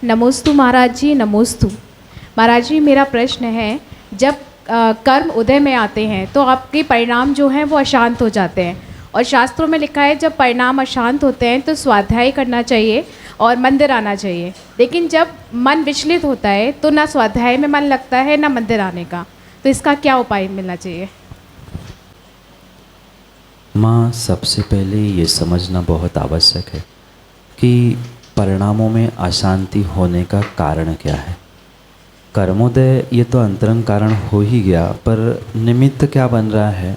नमोस्तु महाराज जी, नमोस्तु। महाराज जी, मेरा प्रश्न है, जब कर्म उदय में आते हैं तो आपके परिणाम जो हैं वो अशांत हो जाते हैं, और शास्त्रों में लिखा है जब परिणाम अशांत होते हैं तो स्वाध्याय करना चाहिए और मंदिर आना चाहिए। लेकिन जब मन विचलित होता है तो ना स्वाध्याय में मन लगता है ना मंदिर आने का, तो इसका क्या उपाय मिलना चाहिए? माँ, सबसे पहले ये समझना बहुत आवश्यक है कि परिणामों में अशांति होने का कारण क्या है। कर्मोदय ये तो अंतरंग कारण हो ही गया, पर निमित्त क्या बन रहा है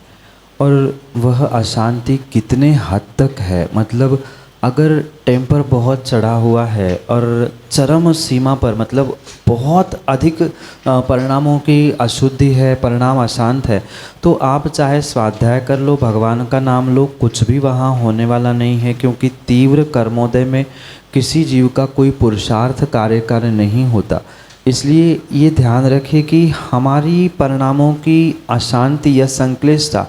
और वह अशांति कितने हद तक है। मतलब अगर टेम्पर बहुत चढ़ा हुआ है और चरम सीमा पर, मतलब बहुत अधिक परिणामों की अशुद्धि है, परिणाम अशांत है, तो आप चाहे स्वाध्याय कर लो, भगवान का नाम लो, कुछ भी वहाँ होने वाला नहीं है। क्योंकि तीव्र कर्मोदय में किसी जीव का कोई पुरुषार्थ कार्य नहीं होता। इसलिए ये ध्यान रखें कि हमारी परिणामों की अशांति या संक्लिष्टता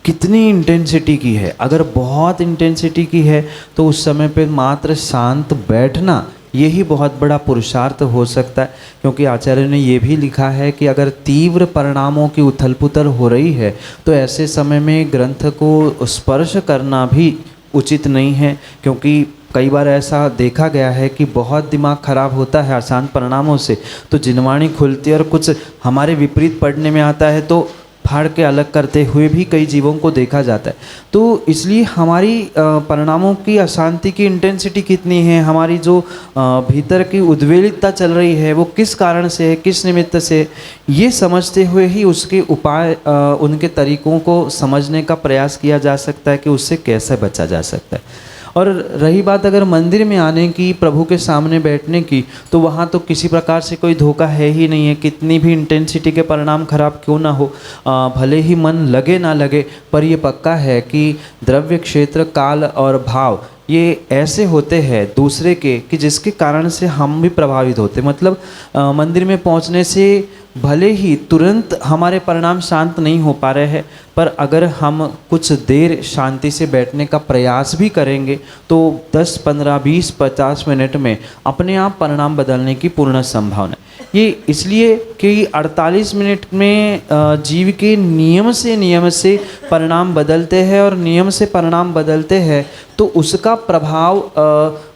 कितनी इंटेंसिटी की है। अगर बहुत इंटेंसिटी की है तो उस समय पे मात्र शांत बैठना यही बहुत बड़ा पुरुषार्थ हो सकता है। क्योंकि आचार्य ने ये भी लिखा है कि अगर तीव्र परिणामों की उथल पुथल हो रही है तो ऐसे समय में ग्रंथ को स्पर्श करना भी उचित नहीं है। क्योंकि कई बार ऐसा देखा गया है कि बहुत दिमाग खराब होता है अशांत परिणामों से, तो जिनवाणी खुलती है और कुछ हमारे विपरीत पढ़ने में आता है तो फाड़ के अलग करते हुए भी कई जीवों को देखा जाता है। तो इसलिए हमारी परिणामों की अशांति की इंटेंसिटी कितनी है, हमारी जो भीतर की उद्वेलितता चल रही है वो किस कारण से है, किस निमित्त से, ये समझते हुए ही उसके उपाय, उनके तरीकों को समझने का प्रयास किया जा सकता है कि उससे कैसे बचा जा सकता है। और रही बात अगर मंदिर में आने की, प्रभु के सामने बैठने की, तो वहाँ तो किसी प्रकार से कोई धोखा है ही नहीं है। कितनी भी इंटेंसिटी के परिणाम खराब क्यों ना हो, भले ही मन लगे ना लगे, पर ये पक्का है कि द्रव्य, क्षेत्र, काल और भाव ये ऐसे होते हैं दूसरे के कि जिसके कारण से हम भी प्रभावित होते। मतलब मंदिर में पहुंचने से भले ही तुरंत हमारे परिणाम शांत नहीं हो पा रहे हैं, पर अगर हम कुछ देर शांति से बैठने का प्रयास भी करेंगे तो 10, 15, 20, 50 मिनट में अपने आप परिणाम बदलने की पूर्ण संभावना है। ये इसलिए कि 48 मिनट में जीव के नियम से परिणाम बदलते हैं, और नियम से परिणाम बदलते हैं तो उसका प्रभाव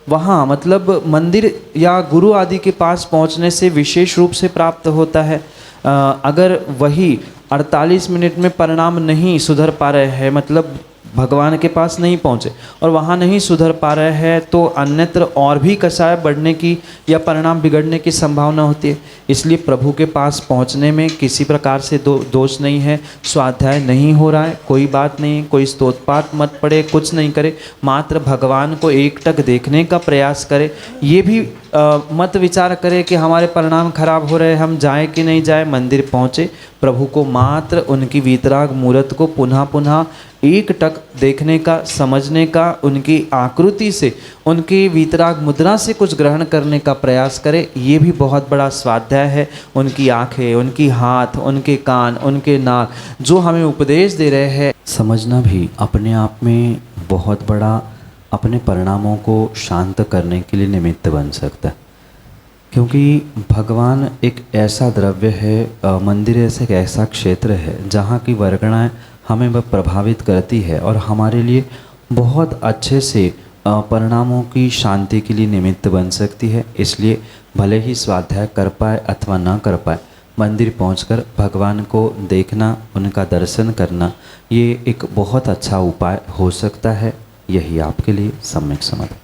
वहाँ, मतलब मंदिर या गुरु आदि के पास पहुँचने से विशेष रूप से प्राप्त होता है। अगर वही 48 मिनट में परिणाम नहीं सुधर पा रहे हैं, मतलब भगवान के पास नहीं पहुँचे और वहाँ नहीं सुधर पा रहे हैं, तो अन्यत्र और भी कषाय बढ़ने की या परिणाम बिगड़ने की संभावना होती है। इसलिए प्रभु के पास पहुँचने में किसी प्रकार से दोष नहीं है। स्वाध्याय नहीं हो रहा है, कोई बात नहीं, कोई स्तोत्रपाठ मत पढ़े, कुछ नहीं करे, मात्र भगवान को एकटक देखने का प्रयास करे। ये भी मत विचार करें कि हमारे परिणाम खराब हो रहे हैं, हम जाए कि नहीं जाए। मंदिर पहुँचे, प्रभु को मात्र उनकी वीतराग मूर्त को पुनः पुनः एकटक देखने का, समझने का, उनकी आकृति से, उनकी वीतराग मुद्रा से कुछ ग्रहण करने का प्रयास करें। ये भी बहुत बड़ा स्वाध्याय है। उनकी आँखें, उनकी हाथ, उनके कान, उनके नाक जो हमें उपदेश दे रहे हैं, समझना भी अपने आप में बहुत बड़ा अपने परिणामों को शांत करने के लिए निमित्त बन सकता है। क्योंकि भगवान एक ऐसा द्रव्य है, मंदिर एक ऐसा क्षेत्र है जहाँ की वर्गणाएँ हमें वह प्रभावित करती है और हमारे लिए बहुत अच्छे से परिणामों की शांति के लिए निमित्त बन सकती है। इसलिए भले ही स्वाध्याय कर पाए अथवा ना कर पाए, मंदिर पहुंचकर भगवान को देखना, उनका दर्शन करना, ये एक बहुत अच्छा उपाय हो सकता है। यही आपके लिए सम्यक समाधान।